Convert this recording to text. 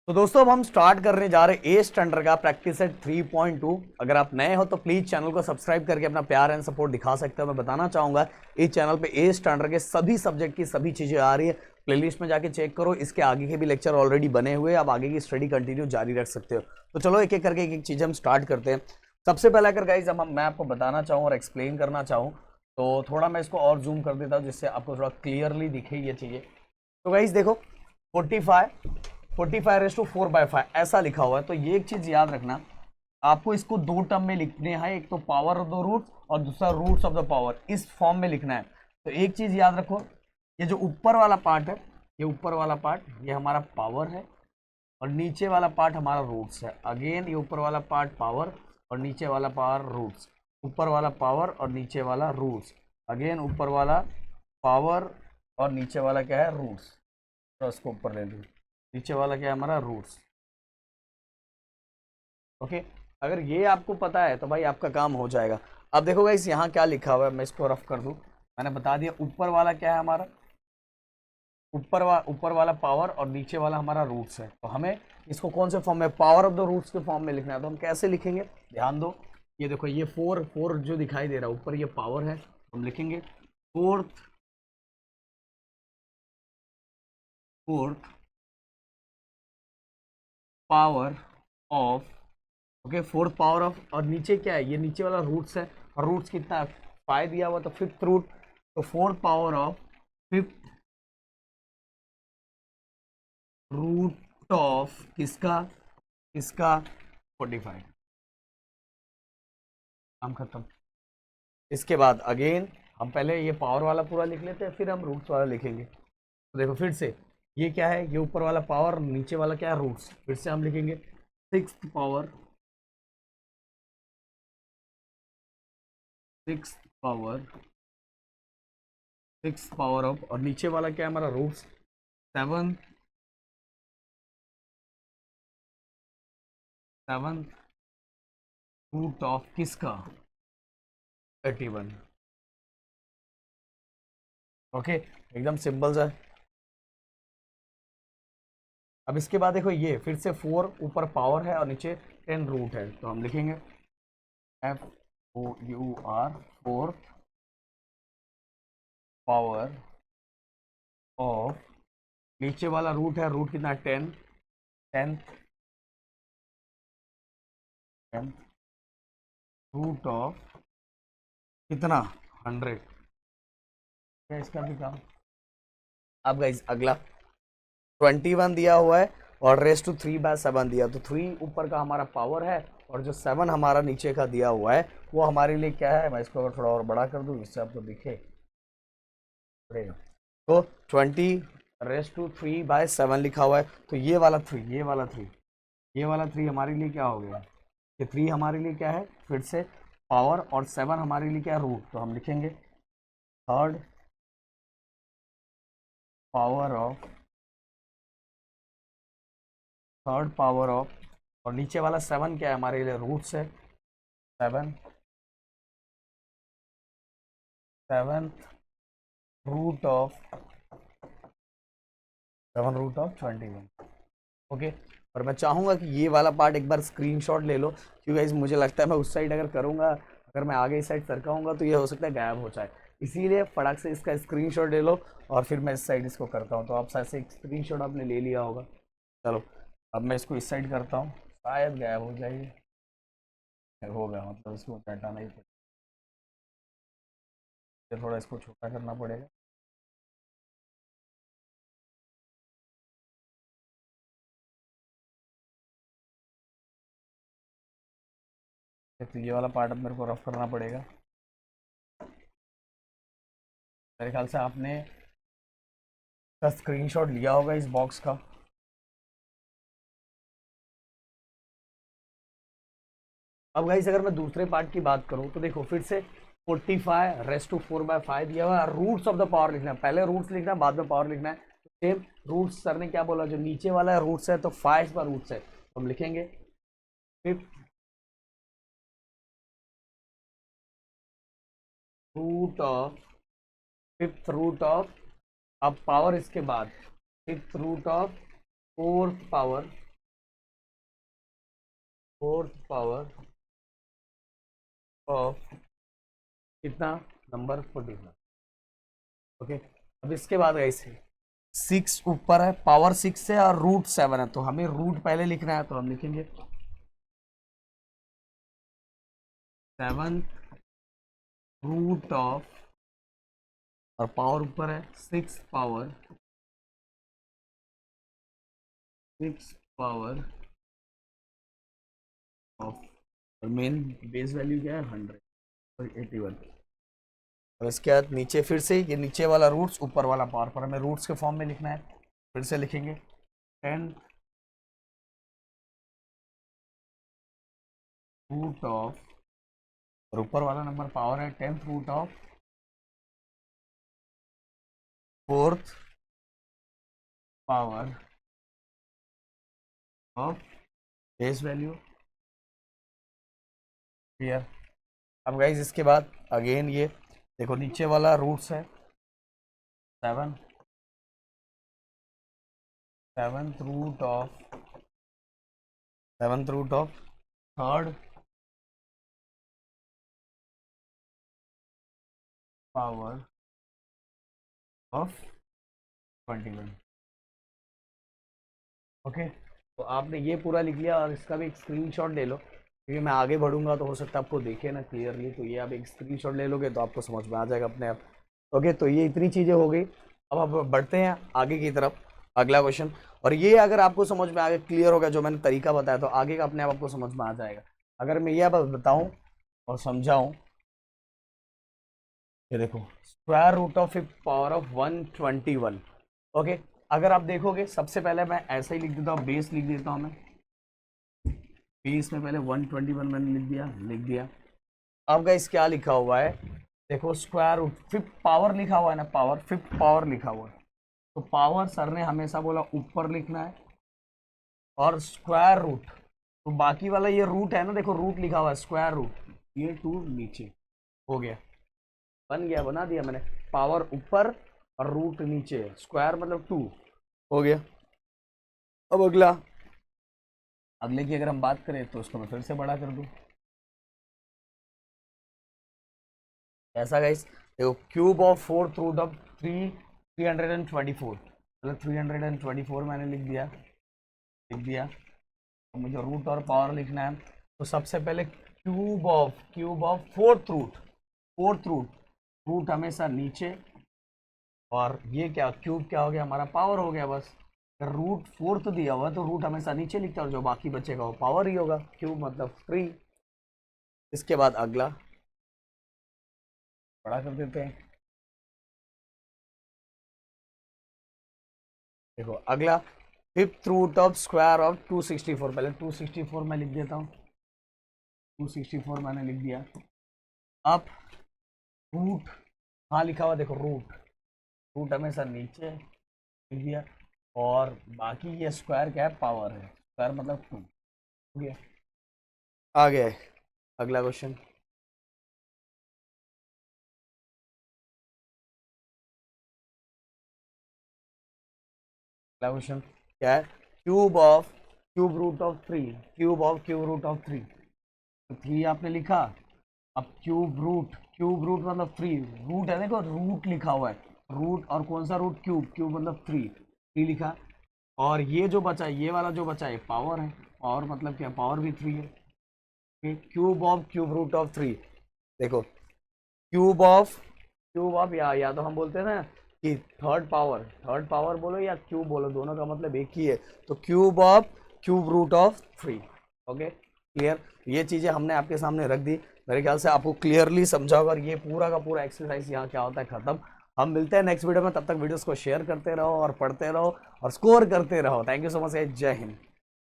तो दोस्तों अब हम स्टार्ट करने जा रहे हैं ए स्टैंडर्ड का प्रैक्टिस सेट 3.2। अगर आप नए हो तो प्लीज चैनल को सब्सक्राइब करके अपना प्यार एंड सपोर्ट दिखा सकते हो। मैं बताना चाहूंगा इस चैनल पे ए स्टैंडर्ड के सभी सब्जेक्ट की सभी चीजें आ रही है। प्लेलिस्ट में जाके चेक करो, इसके आगे के भी लेक्चर ऑलरेडी बने हुए, आप आगे की स्टडी कंटिन्यू जारी रख सकते हो। तो चलो एक एक करके एक एक चीज हम स्टार्ट करते हैं। सबसे पहले अगर गाइज मैं आपको बताना चाहूँ और एक्सप्लेन करना चाहूँ तो थोड़ा मैं इसको और जूम कर देता हूँ जिससे आपको थोड़ा क्लियरली दिखे ये चीजें। तो गाइज देखो 45 ऐसा लिखा हुआ है। तो ये एक चीज याद रखना, आपको इसको दो टर्म में लिखने हैं, एक तो पावर ऑफ द रूट्स और दूसरा रूट्स ऑफ द पावर, इस फॉर्म में लिखना है। तो एक चीज याद रखो, ये जो ऊपर वाला पार्ट है, ये ऊपर वाला पार्ट ये हमारा पावर है और नीचे वाला पार्ट हमारा रूट्स है। अगेन ये ऊपर वाला पार्ट पावर और नीचे वाला पावर रूट्स, ऊपर वाला पावर और नीचे वाला रूट्स, अगेन ऊपर वाला पावर और नीचे वाला क्या है रूट्स। तो इसको ऊपर ले लूँ, नीचे वाला क्या है हमारा रूट्स। ओके, अगर ये आपको पता है तो भाई आपका काम हो जाएगा। अब देखो गाइस यहाँ क्या लिखा हुआ है, मैं इसको रफ कर दूं। मैंने बता दिया ऊपर वाला क्या है हमारा, ऊपर वाला पावर और नीचे वाला हमारा रूट्स है। तो हमें इसको कौन से फॉर्म में, पावर ऑफ द रूट्स के फॉर्म में लिखना है। तो हम कैसे लिखेंगे, ध्यान दो। ये देखो ये फोर फोर जो दिखाई दे रहा है ऊपर, ये पावर है, हम लिखेंगे fourth fourth power of. Okay, fourth power of, और नीचे क्या है, ये नीचे वाला रूट्स है और रूट्स कितना है 5 दिया हुआ, तो फिफ्थ रूट। तो fourth power of fifth root of किसका, इसका 45। काम खत्म। इसके बाद अगेन हम पहले ये पावर वाला पूरा लिख लेते हैं, फिर हम रूट्स वाला लिखेंगे। तो देखो फिर से ये क्या है, ये ऊपर वाला पावर, नीचे वाला क्या है रूट्स। फिर से हम लिखेंगे six power, six power, six power of, और नीचे वाला क्या है हमारा roots, seven, seven root of किसका 81। ओके, एकदम सिंपल सा। अब इसके बाद देखो ये फिर से 4 ऊपर पावर है और नीचे 10 रूट है। तो हम लिखेंगे FOUR, फोर्थ पावर ऑफ, नीचे वाला रूट है, रूट कितना 10, टेंथ रूट ऑफ कितना 100। क्या इसका भी काम। अब गाइस अगला 21 दिया हुआ है और रेस टू 3/7 दिया। तो 3 ऊपर का हमारा पावर है और जो 7 हमारा नीचे का दिया हुआ है वो हमारे लिए क्या है। मैं इसको अगर थोड़ा और बड़ा कर दूं जिससे आपको दिखे पड़ेगा। तो 20 रेस टू 3/7 लिखा हुआ है। तो ये वाला 3, ये वाला 3, ये वाला 3 हमारे लिए क्या हो गया, ये 3 हमारे लिए क्या है फिर से पावर, और 7 हमारे लिए क्या है रूट। तो हम लिखेंगे third power of, third power of, और नीचे वाला 7 क्या है हमारे लिए रूट्स है, 7, seventh root of, 7 root of 21। Okay, और मैं चाहूंगा कि ये वाला पार्ट एक बार स्क्रीनशॉट ले लो, क्योंकि मुझे लगता है मैं उस साइड अगर करूंगा, अगर मैं आगे इस साइड सरकाऊंगा तो ये हो सकता है गायब हो जाए। इसीलिए फटाक से इसका स्क्रीनशॉट ले लो और फिर मैं इस साइड इसको करता हूँ। तो आप शायद से एक स्क्रीनशॉट आपने ले लिया होगा। चलो अब मैं इसको इस साइड करता हूँ, शायद गायब हो जाएगी, होगा मतलब इसको हटाना ही पड़ेगा, थोड़ा इसको छोटा करना पड़ेगा। तो ये वाला पार्ट अब मेरे को रफ करना पड़ेगा। मेरे ख्याल से आपने का स्क्रीनशॉट लिया होगा इस बॉक्स का। अब गाइस अगर मैं दूसरे पार्ट की बात करूं तो देखो फिर से 45 रेस टू 4/5 दिया हुआ है। रूट्स ऑफ द पावर लिखना है, पहले रूट्स लिखना है बाद में पावर लिखना है। सेम रूट्स सर ने क्या बोला, जो नीचे वाला है रूट्स है तो 5 का रूट्स है, तो हम लिखेंगे fifth root of, fifth root of, अब पावर इसके बाद fifth root of fourth power, fourth power of कितना नंबर 45। ओके, अब इसके बाद ऐसे 6 ऊपर है, पावर 6 है और रूट 7 है, तो हमें रूट पहले लिखना है, तो हम लिखेंगे 7 रूट ऑफ, और पावर ऊपर है 6 पावर ऑफ, और मेन बेस वैल्यू क्या है 100 और 81। और इसके बाद नीचे फिर से ये नीचे वाला रूट्स ऊपर वाला पावर, पर हमें रूट्स के फॉर्म में लिखना है, फिर से लिखेंगे 10 रूट ऑफ, और ऊपर वाला नंबर पावर है 10th root of fourth power of base value. Clear. अब गाइज इसके बाद अगेन ये देखो नीचे वाला रूट्स है 7, 7th root of third power of 21। Okay, तो आपने ये पूरा लिख लिया, और इसका भी एक स्क्रीनशॉट ले लो, क्योंकि मैं आगे बढ़ूंगा तो हो सकता है आपको देखे ना क्लियरली, तो ये आप एक स्क्रीनशॉट ले लोगे तो आपको समझ में आ जाएगा अपने आप। ओके, तो ये इतनी चीज़ें हो गई। अब आप बढ़ते हैं आगे की तरफ, अगला क्वेश्चन। और ये अगर आपको समझ में आगे क्लियर होगा जो मैंने तरीका बताया, तो आगे का अपने आप आपको समझ में आ जाएगा। अगर मैं ये बताऊँ और समझाऊँ, ये देखो square root of 5th power of 121। Okay, अगर आप देखोगे सबसे पहले मैं ऐसा ही लिख देता हूँ, बेस लिख देता हूँ मैं, बेस में पहले 121 मैंने लिख दिया। अब गाइस क्या लिखा हुआ है, देखो स्क्वायर रूट 5th पावर लिखा हुआ है ना, पावर 5th पावर लिखा हुआ है, तो पावर सर ने हमेशा बोला ऊपर लिखना है, और स्क्वायर रूट, तो बाकी वाला ये रूट है ना, देखो रूट लिखा हुआ है, स्क्वायर रूट, ये 2 नीचे हो गया, बन गया, बना दिया मैंने, पावर ऊपर और रूट नीचे, स्क्वायर मतलब 2 हो गया। अब अगले की अगर हम बात करें तो उसको मैं फिर से बड़ा कर दूं, ऐसा गाइस देखो cube of fourth root of 324, मतलब 324 मैंने लिख दिया। तो मुझे रूट और पावर लिखना है, तो सबसे पहले क्यूब ऑफ फोर्थ रूट हमेशा नीचे, और ये क्या क्यूब क्या हो गया हमारा, पावर हो गया। बस रूट फोर्थ दिया हुआ तो रूट हमेशा नीचे लिखता है, और जो बाकी बचेगा वो पावर ही होगा, क्यूब मतलब 3। इसके बाद अगला बड़ा कर देते हैं, देखो अगला 5th root of square of 264, पहले 264 मैं लिख देता हूँ, 264 मैंने लिख दिया। अब रूट, हाँ लिखा हुआ देखो रूट हमेशा नीचे लिख दिया, और बाकी ये स्क्वायर क्या है, पावर है, स्क्वायर मतलब 2। ठीक है, आ गया अगला क्वेश्चन। अगला क्वेश्चन क्या है, cube root of 3, cube root of 3, तो 3 आपने लिखा। अब क्यूब रूट मतलब 3, रूट है देखो, रूट लिखा हुआ है, रूट और कौन सा रूट, क्यूब मतलब 3 लिखा, और ये जो बचा ये वाला जो बचा है पावर है, और मतलब क्या, पावर भी 3 है। क्यूब रूट ऑफ 3, देखो क्यूब ऑफ या तो हम बोलते हैं ना कि थर्ड पावर बोलो या क्यूब बोलो, दोनों का मतलब एक ही है, तो cube root of 3। Okay clear, ये चीज़ें हमने आपके सामने रख दी, मेरे ख्याल से आपको क्लियरली समझा होगा, और ये पूरा का पूरा एक्सरसाइज यहाँ क्या होता है खत्म। हम मिलते हैं नेक्स्ट वीडियो में, तब तक वीडियोस को शेयर करते रहो और पढ़ते रहो और स्कोर करते रहो। थैंक यू सो मच, जय हिंद।